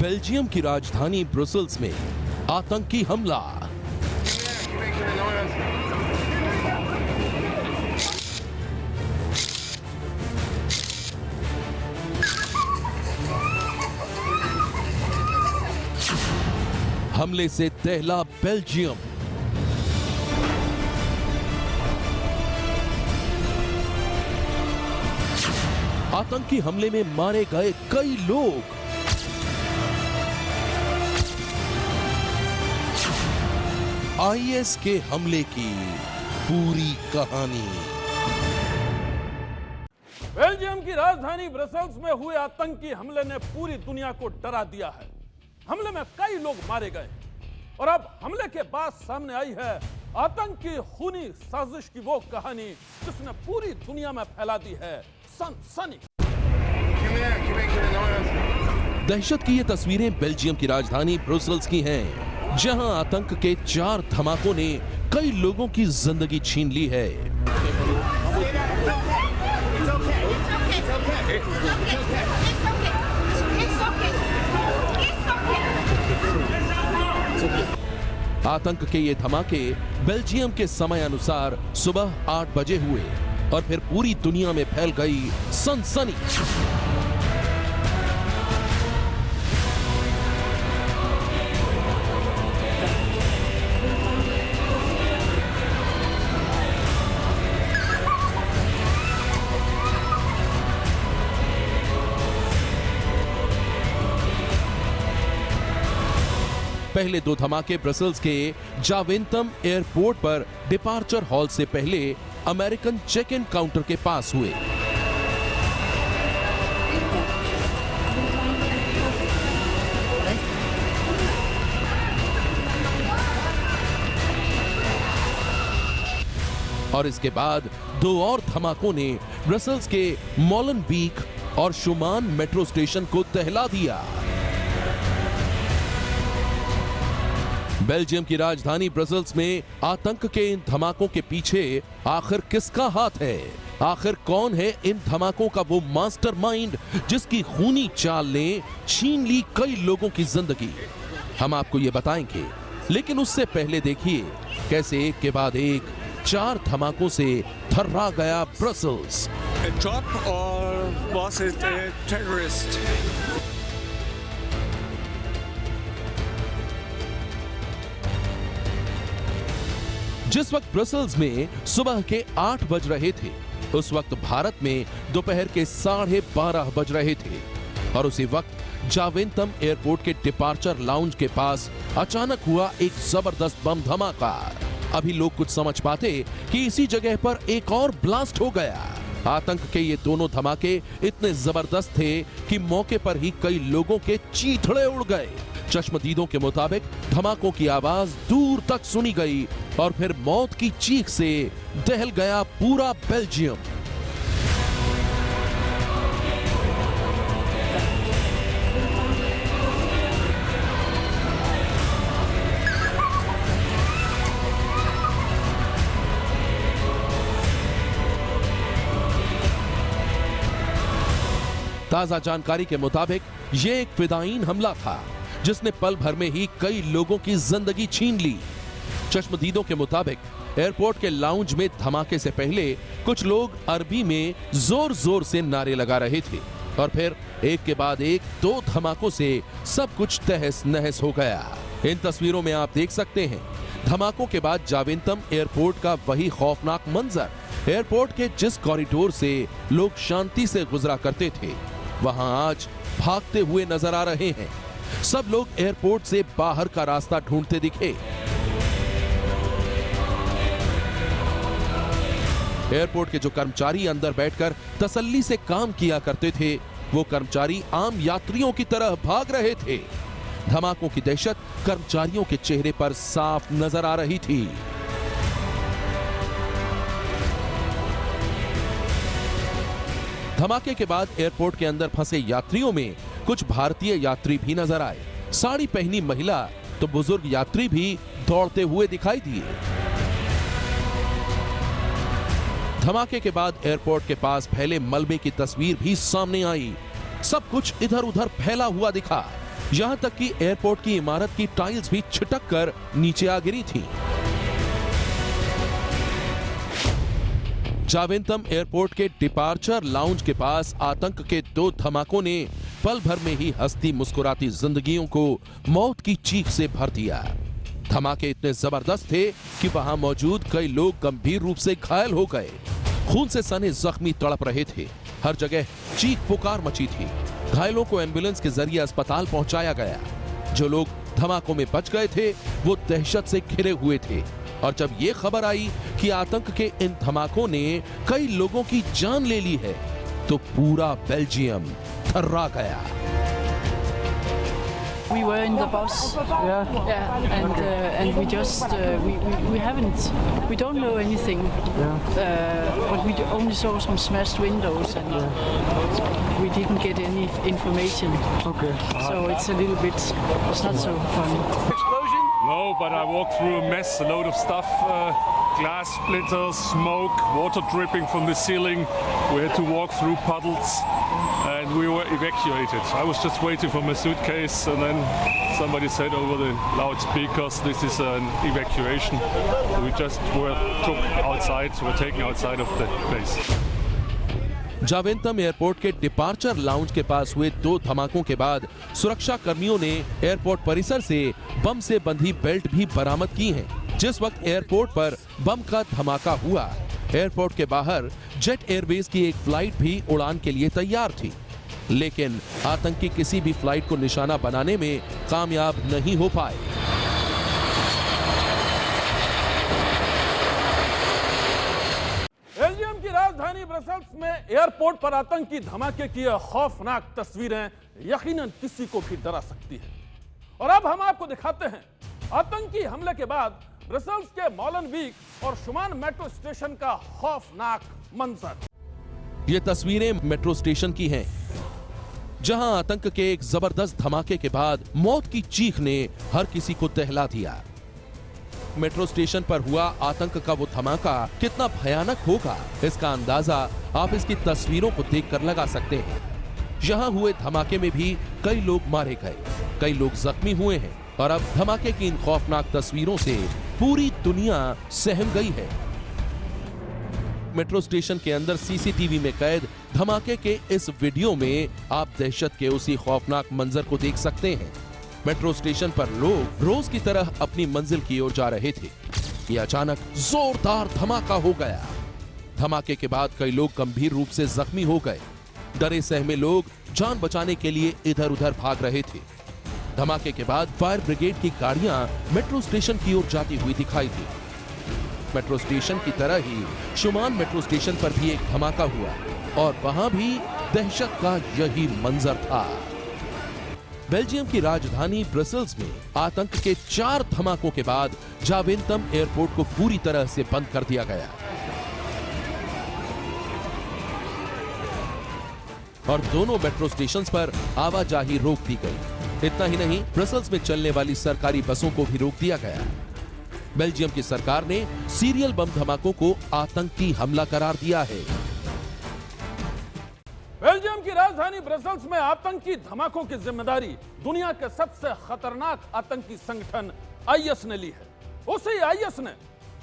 Belgium की राजधानी Brussels में आतंकी हमला। हमले से दहला बेल्जियम। आतंकी हमले में मारे गए कई लोग। आईएस के हमले की पूरी कहानी। बेल्जियम की राजधानी ब्रसेल्स में हुए आतंकी हमले ने पूरी दुनिया को डरा दिया है। हमले में कई लोग मारे गए और अब हमले के बाद सामने आई है आतंकी खूनी साजिश की वो कहानी जिसने पूरी दुनिया में फैला दी है सनसनी। दहशत की ये तस्वीरें बेल्जियम की राजधानी ब्रुसेल्स की हैं, जहां आतंक के 4 धमाकों ने कई लोगों की जिंदगी छीन ली है। आतंक के ये धमाके बेल्जियम के समय अनुसार सुबह 8 बजे हुए और फिर पूरी दुनिया में फैल गई सनसनी। पहले 2 धमाके ब्रसेल्स के जावेंतम एयरपोर्ट पर डिपार्चर हॉल से पहले अमेरिकन चेक इन काउंटर के पास हुए। और इसके बाद 2 और धमाकों ने ब्रसेल्स के मोलेनबीक और शुमान मेट्रो स्टेशन को दहला दिया। बेल्जियम की राजधानी ब्रसेल्स में आतंक के इन धमाकों के पीछे आखिर किसका हाथ है? आखिर कौन है इन धमाकों का वो मास्टरमाइंड जिसकी खूनी चाल ने छीन ली कई लोगों की जिंदगी? हम आपको ये बताएंगे, लेकिन उससे पहले देखिए कैसे एक के बाद एक 4 धमाकों से थर्रा गया ब्रसेल्स। जिस वक्त ब्रसेल्स में सुबह के 8 बज रहे थे, उस वक्त भारत में दोपहर के 12:30 बज रहे थे और उसी वक्त जावेंतम एयरपोर्ट के डिपार्चर लाउंज के पास अचानक हुआ एक जबरदस्त बम धमाका। अभी लोग कुछ समझ पाते कि इसी जगह पर एक और ब्लास्ट हो गया। आतंक के ये दोनों धमाके इतने जबरदस्त थे कि मौके पर ही कई लोगों के चीथड़े उड़ गए। चश्मदीदों के मुताबिक धमाकों की आवाज दूर तक सुनी गई और फिर मौत की चीख से दहल गया पूरा बेल्जियम। ताजा जानकारी के मुताबिक यह एक फिदायीन हमला था जिसने पल भर में ही कई लोगों की जिंदगी छीन ली। चश्मदीदों के मुताबिक एयरपोर्ट के लाउंज में धमाके से पहले कुछ लोग अरबी में जोर जोर से नारे लगा रहे थे और फिर एक के बाद एक 2 धमाकों से सब कुछ तहस नहस हो गया। इन तस्वीरों में आप देख सकते हैं धमाकों के बाद जावेंतम एयरपोर्ट का वही खौफनाक मंजर। एयरपोर्ट के जिस कॉरिडोर से लोग शांति से गुजरा करते थे, वहां आज भागते हुए नजर आ रहे हैं। सब लोग एयरपोर्ट से बाहर का रास्ता ढूंढते दिखे। एयरपोर्ट के जो कर्मचारी अंदर बैठकर तसल्ली से काम किया करते थे, वो कर्मचारी आम यात्रियों की तरह भाग रहे थे। धमाकों की दहशत कर्मचारियों के चेहरे पर साफ नजर आ रही थी। धमाके के बाद एयरपोर्ट के अंदर फंसे यात्रियों में कुछ भारतीय यात्री भी नजर आए। साड़ी पहनी महिला तो बुजुर्ग यात्री भी दौड़ते हुए दिखाई दिए। धमाके के बाद एयरपोर्ट के पास फैले मलबे की तस्वीर भी सामने आई। सब कुछ इधर उधर फैला हुआ दिखा। यहां तक कि एयरपोर्ट की इमारत की टाइल्स भी छिटक कर नीचे आ गिरी थी। जावेंतम एयरपोर्ट के डिपार्चर लाउंज के पास आतंक के 2 धमाकों ने पल भर में ही हंसती मुस्कुराती जिंदगियों को मौत की चीख से भर दिया। धमाके इतने जबरदस्त थे कि वहां मौजूद कई लोग गंभीर रूप से घायल हो गए। खून से सने जख्मी तड़प रहे थे। हर जगह चीख पुकार मची थी। घायलों को एम्बुलेंस के जरिए अस्पताल पहुंचाया गया। जो लोग धमाकों में बच गए थे वो दहशत से घिरे हुए थे। और जब ये खबर आई कि आतंक के इन धमाकों ने कई लोगों की जान ले ली है तो पूरा बेल्जियम थर्रा गया। We were in the bus, and we just we don't know anything, but we only saw some smashed windows, and we didn't get any information. Okay. So it's a little bit, it's not so fun. Explosion? No, but I walked through a mess, a load of stuff, glass splitters, smoke, water dripping from the ceiling. We had to walk through puddles and we were evacuated. I was just waiting for my suitcase and then somebody said over the loudspeakers, this is an evacuation. We just were taken outside of the place. Zaventem airport के departure lounge के पास हुए 2 धमाकों के बाद सुरक्षा कर्मियों ने airport परिसर से बम से बंधी बेल्ट भी बरामद की हैं। जिस वक्त एयरपोर्ट पर बम का धमाका हुआ, एयरपोर्ट के बाहर जेट एयरवेज की एक फ्लाइट भी उड़ान के लिए तैयार थी, लेकिन आतंकी किसी भी फ्लाइट को निशाना बनाने में कामयाब नहीं हो पाए। बेल्जियम की राजधानी ब्रसेल्स में एयरपोर्ट पर आतंकी धमाके की यह खौफनाक तस्वीरें यकीनन किसी को भी डरा सकती है। और अब हम आपको दिखाते हैं आतंकी हमले के बाद ब्रसेल्स के मोलेनबीक और शुमान मेट्रो स्टेशन का खौफनाक मंजर। ये तस्वीरें मेट्रो स्टेशन की हैं, जहां आतंक के एक जबरदस्त धमाके के बाद मौत की चीख ने हर किसी को दहला दिया। मेट्रो स्टेशन पर हुआ आतंक का वो धमाका कितना भयानक होगा, इसका अंदाजा आप इसकी तस्वीरों को देखकर लगा सकते हैं। यहां हुए धमाके में भी कई लोग मारे गए, कई लोग जख्मी हुए हैं और अब धमाके की इन खौफनाक तस्वीरों से पूरी दुनिया सहम गई है। मेट्रो स्टेशन के अंदर सीसीटीवी में कैद धमाके के इस वीडियो में आप दहशत के उसी खौफनाक मंजर को देख सकते हैं। मेट्रो स्टेशन पर लोग रोज की तरह अपनी मंजिल की ओर जा रहे थे कि अचानक जोरदार धमाका हो गया। धमाके के बाद कई लोग गंभीर रूप से जख्मी हो गए। डरे सहमे लोग जान बचाने के लिए इधर उधर भाग रहे थे। धमाके के बाद फायर ब्रिगेड की गाड़ियां मेट्रो स्टेशन की ओर जाती हुई दिखाई दी। मेट्रो स्टेशन की तरह ही शुमान मेट्रो स्टेशन पर भी एक धमाका हुआ और वहां भी दहशत का यही मंजर था। बेल्जियम की राजधानी ब्रसेल्स में आतंक के 4 धमाकों के बाद जावेंतम एयरपोर्ट को पूरी तरह से बंद कर दिया गया और दोनों मेट्रो स्टेशंस पर आवाजाही रोक दी गई। इतना ही नहीं, ब्रसेल्स में चलने वाली सरकारी बसों को भी रोक दिया गया। बेल्जियम की सरकार ने सीरियल बम धमाकों को आतंकी हमला करार दिया है। बेल्जियम की राजधानी ब्रसेल्स में आतंकी धमाकों की जिम्मेदारी दुनिया के सबसे खतरनाक आतंकी संगठन आईएस ने ली है। उसी आईएस ने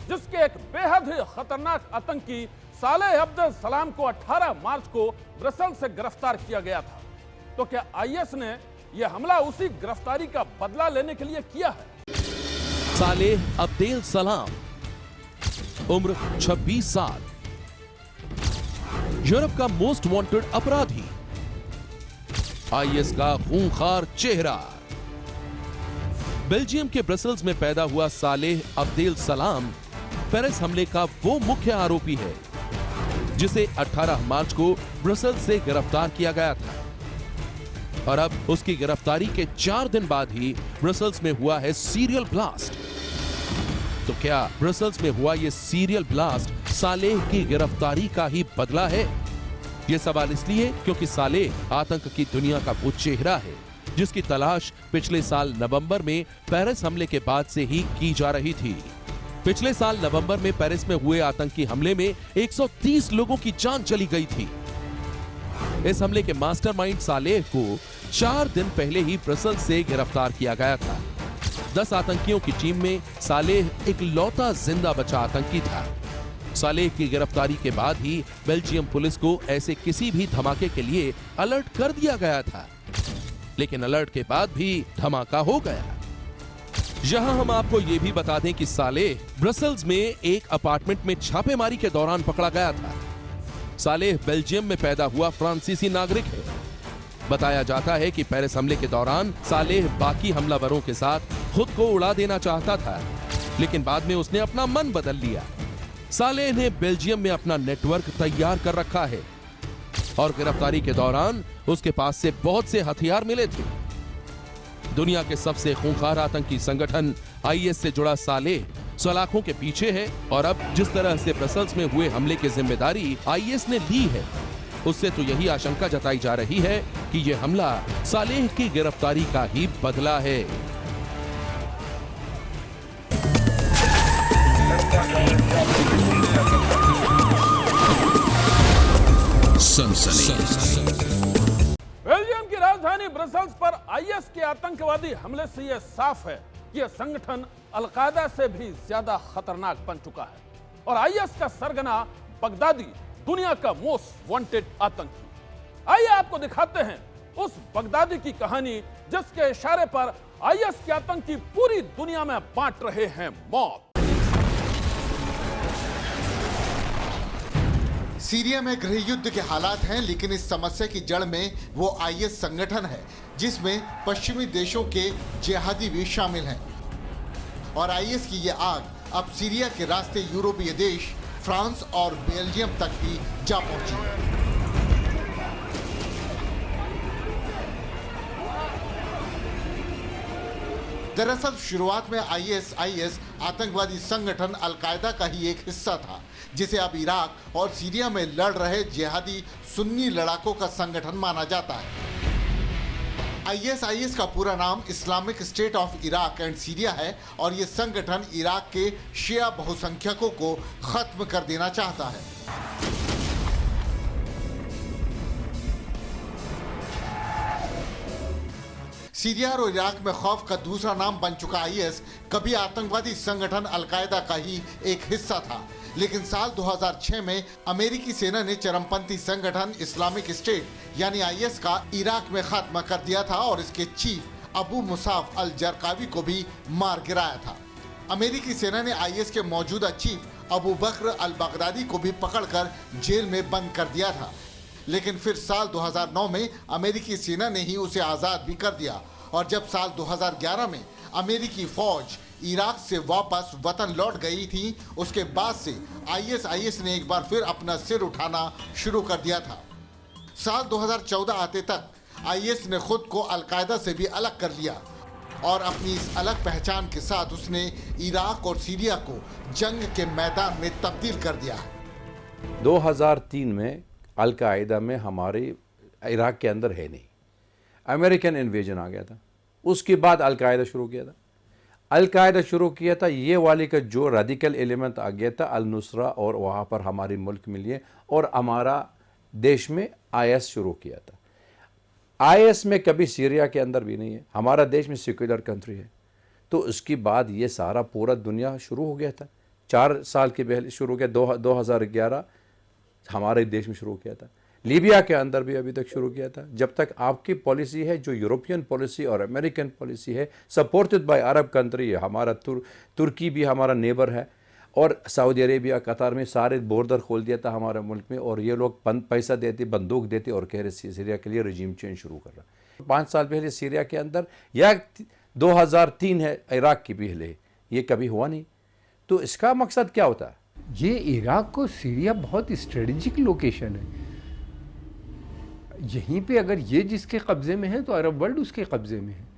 जिसके एक बेहद ही खतरनाक आतंकी सालेह अब्देल सलाम को 18 मार्च को ब्रसेल्स से गिरफ्तार किया गया था। तो क्या आईएस ने यह हमला उसी गिरफ्तारी का बदला लेने के लिए किया है? सालेह अब्देल सलाम, उम्र 26 साल, यूरोप का मोस्ट वांटेड अपराधी, आईएस का खूंखार चेहरा। बेल्जियम के ब्रसेल्स में पैदा हुआ सालेह अब्देल सलाम पेरिस हमले का वो मुख्य आरोपी है जिसे 18 मार्च को ब्रसेल्स से गिरफ्तार किया गया था और अब उसकी गिरफ्तारी के 4 दिन बाद ही ब्रसेल्स में हुआ है सीरियल ब्लास्ट। तो क्या ब्रसेल्स में हुआ यह सीरियल ब्लास्ट सालेह की गिरफ्तारी का ही बदला है? यह सवाल इसलिए क्योंकि सालेह आतंक की दुनिया का वो चेहरा है जिसकी तलाश पिछले साल नवंबर में पेरिस हमले के बाद से ही की जा रही थी। पिछले साल नवंबर में पेरिस में हुए आतंकी हमले में 130 लोगों की जान चली गई थी। इस हमले के मास्टरमाइंड सालेह को 4 दिन पहले ही ब्रसल्स से गिरफ्तार किया गया था। 10 आतंकियों की टीम में सालेह एक लौता जिंदा बचा आतंकी था। सालेह की गिरफ्तारी के बाद ही बेल्जियम पुलिस को ऐसे किसी भी धमाके के लिए अलर्ट कर दिया गया था, लेकिन अलर्ट के बाद भी धमाका हो गया। यहां हम आपको यह भी बता दें कि सालेह ब्रसल्स में एक अपार्टमेंट में छापेमारी के दौरान पकड़ा गया था। सालेह बेल्जियम में पैदा हुआ फ्रांसीसी नागरिक है। बताया जाता है कि पेरिस हमले के दौरान सालेह बाकी हमलावरों के साथ खुद को उड़ा देना चाहता था, लेकिन बाद में उसने अपना मन बदल लिया। सालेह ने बेल्जियम में अपना नेटवर्क तैयार कर रखा है और गिरफ्तारी के दौरान उसके पास से बहुत से हथियार मिले थे। दुनिया के सबसे खूंखार आतंकी संगठन आईएस से जुड़ा सालेह सलाखों के पीछे है और अब जिस तरह से ब्रसल्स में हुए हमले की जिम्मेदारी आईएस ने ली है, उससे तो यही आशंका जताई जा रही है कि यह हमला सालेह की गिरफ्तारी का ही बदला है। बेल्जियम की राजधानी ब्रसल्स पर आईएस के आतंकवादी हमले से यह साफ है कि यह संगठन अलकायदा से भी ज्यादा खतरनाक बन चुका है और आईएस का सरगना बगदादी दुनिया का मोस्ट वांटेड आतंकी। आइए आपको दिखाते हैं उस बगदादी की कहानी जिसके इशारे पर आईएस के आतंकी पूरी दुनिया में बांट रहे हैं मौत। सीरिया में गृह युद्ध के हालात हैं, लेकिन इस समस्या की जड़ में वो आईएस संगठन है जिसमें पश्चिमी देशों के जिहादी भी शामिल हैं। और आईएस की ये आग अब सीरिया के रास्ते यूरोपीय देश फ्रांस और बेल्जियम तक भी जा पहुंची। दरअसल शुरुआत में आईएस आतंकवादी संगठन अलकायदा का ही एक हिस्सा था, जिसे अब इराक और सीरिया में लड़ रहे जिहादी सुन्नी लड़ाकों का संगठन माना जाता है। आईएस का पूरा नाम Islamic state of Iraq and Syria है और ये संगठन इराक के शिया बहुसंख्यकों को खत्म कर देना चाहता है। सीरिया और इराक में खौफ का दूसरा नाम बन चुका आईएस कभी आतंकवादी संगठन अलकायदा का ही एक हिस्सा था, लेकिन साल 2006 में अमेरिकी सेना ने चरमपंथी संगठन इस्लामिक स्टेट यानी आईएस का इराक में खात्मा कर दिया था और इसके चीफ अबू मुसाफ अल जरकावी को भी मार गिराया था। अमेरिकी सेना ने आईएस के मौजूदा चीफ अबू बकर अल बगदादी को भी पकड़कर जेल में बंद कर दिया था, लेकिन फिर साल 2009 में अमेरिकी सेना ने ही उसे आज़ाद भी कर दिया। और जब साल 2011 में अमेरिकी फौज इराक से वापस वतन लौट गई थी, उसके बाद से आईएस ने एक बार फिर अपना सिर उठाना शुरू कर दिया था। साल 2014 आते तक आईएस ने खुद को अलकायदा से भी अलग कर लिया और अपनी इस अलग पहचान के साथ उसने इराक और सीरिया को जंग के मैदान में तब्दील कर दिया। 2003 में अलकायदा में हमारे इराक के अंदर है नहीं, अमेरिकन इन्वेजन आ गया था, उसके बाद अलकायदा शुरू किया था। अलकायदा शुरू किया था ये वाले का जो रेडिकल एलिमेंट आ गया था अल नुसरा, और वहाँ पर हमारे मुल्क में लिए और हमारा देश में आईएस शुरू किया था। आईएस में कभी सीरिया के अंदर भी नहीं है, हमारा देश में सेक्युलर कंट्री है, तो उसके बाद ये सारा पूरा दुनिया शुरू हो गया था। 4 साल के पहले शुरू किया, 2011 हमारे देश में शुरू किया था। लीबिया के अंदर भी अभी तक शुरू किया था। जब तक आपकी पॉलिसी है जो यूरोपियन पॉलिसी और अमेरिकन पॉलिसी है, सपोर्टेड बाय अरब कंट्री है, हमारा तुर्की भी हमारा नेबर है और सऊदी अरेबिया कतार में सारे बॉर्डर खोल दिया था हमारे मुल्क में, और ये लोग पैसा देते, बंदूक देते और कह रहे सीरिया के लिए रजीम चेंज शुरू कर रहा। 5 साल पहले सीरिया के अंदर, या 2003 है इराक की पहले, ये कभी हुआ नहीं। तो इसका मकसद क्या होता है? ये इराक को सीरिया बहुत स्ट्रेटेजिक लोकेशन है। यहीं पे अगर ये जिसके कब्जे में है तो अरब वर्ल्ड उसके कब्जे में है,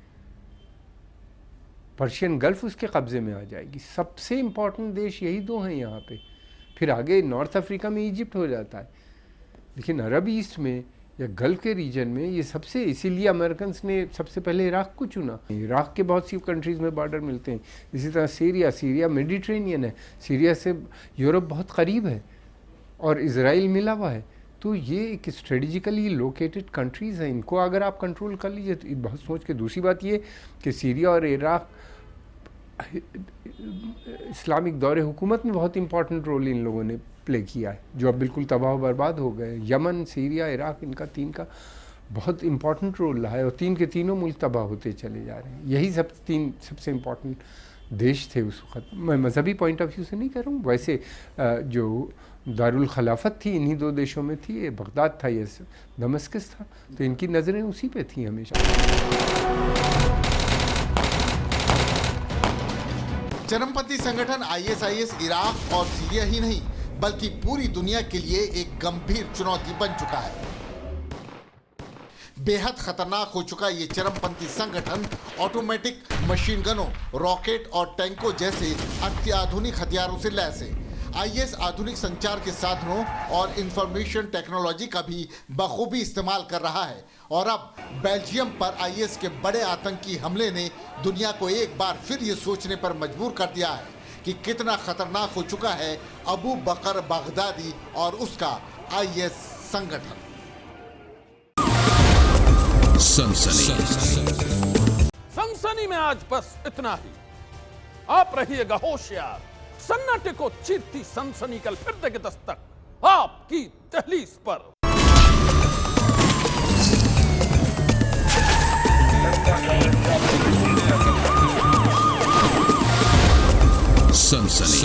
पर्शियन गल्फ उसके कब्जे में आ जाएगी। सबसे इम्पोर्टेंट देश यही 2 हैं यहाँ पे, फिर आगे नॉर्थ अफ्रीका में इजिप्ट हो जाता है, लेकिन अरब ईस्ट में या गल्फ के रीजन में ये सबसे, इसीलिए अमेरिकन ने सबसे पहले इराक को चुना। इराक के बहुत सी कंट्रीज़ में बॉर्डर मिलते हैं। इसी तरह सीरिया मेडिटेरेनियन है, सीरिया से यूरोप बहुत करीब है और इजराइल मिला हुआ है, तो ये एक स्ट्रेटेजिकली लोकेटेड कंट्रीज़ हैं, इनको अगर आप कंट्रोल कर लीजिए तो बहुत सोच के। दूसरी बात ये कि सीरिया और इराक़ इस्लामिक दौरे हुकूमत में बहुत इंपॉर्टेंट रोल इन लोगों ने प्ले किया है, जो अब बिल्कुल तबाह बर्बाद हो गए। यमन, सीरिया, इराक़, इनका तीन का बहुत इंपॉर्टेंट रोल रहा है और तीन के तीनों मुल्क तबाह होते चले जा रहे हैं। यही सब तीन सबसे इम्पॉर्टेंट देश थे उस वक्त। मैं मजहबी पॉइंट ऑफ व्यू से नहीं कह रहा हूँ, वैसे जो दारुल खिलाफत थी इन्हीं दो देशों में थी, ये बगदाद था, ये दमस्कस था, तो इनकी नज़रें उसी पे थी हमेशा। चरमपंथी संगठन आईएसआईएस इराक और सीरिया ही नहीं बल्कि पूरी दुनिया के लिए एक गंभीर चुनौती बन चुका है। बेहद खतरनाक हो चुका ये चरमपंथी संगठन ऑटोमेटिक मशीन गनों, रॉकेट और टैंकों जैसे अत्याधुनिक हथियारों से लैस है। आईएस आधुनिक संचार के साधनों और इंफॉर्मेशन टेक्नोलॉजी का भी बखूबी इस्तेमाल कर रहा है और अब बेल्जियम पर आईएस के बड़े आतंकी हमले ने दुनिया को एक बार फिर ये सोचने पर मजबूर कर दिया है कि कितना खतरनाक हो चुका है अबू बकर बगदादी और उसका आईएस संगठन। सनसनी में आज बस इतना ही। आप रहिएगा होशियार, सन्नाटे को चीरती सनसनी कल फिर देगी दस्तक आपकी दहलीज पर। सनसनी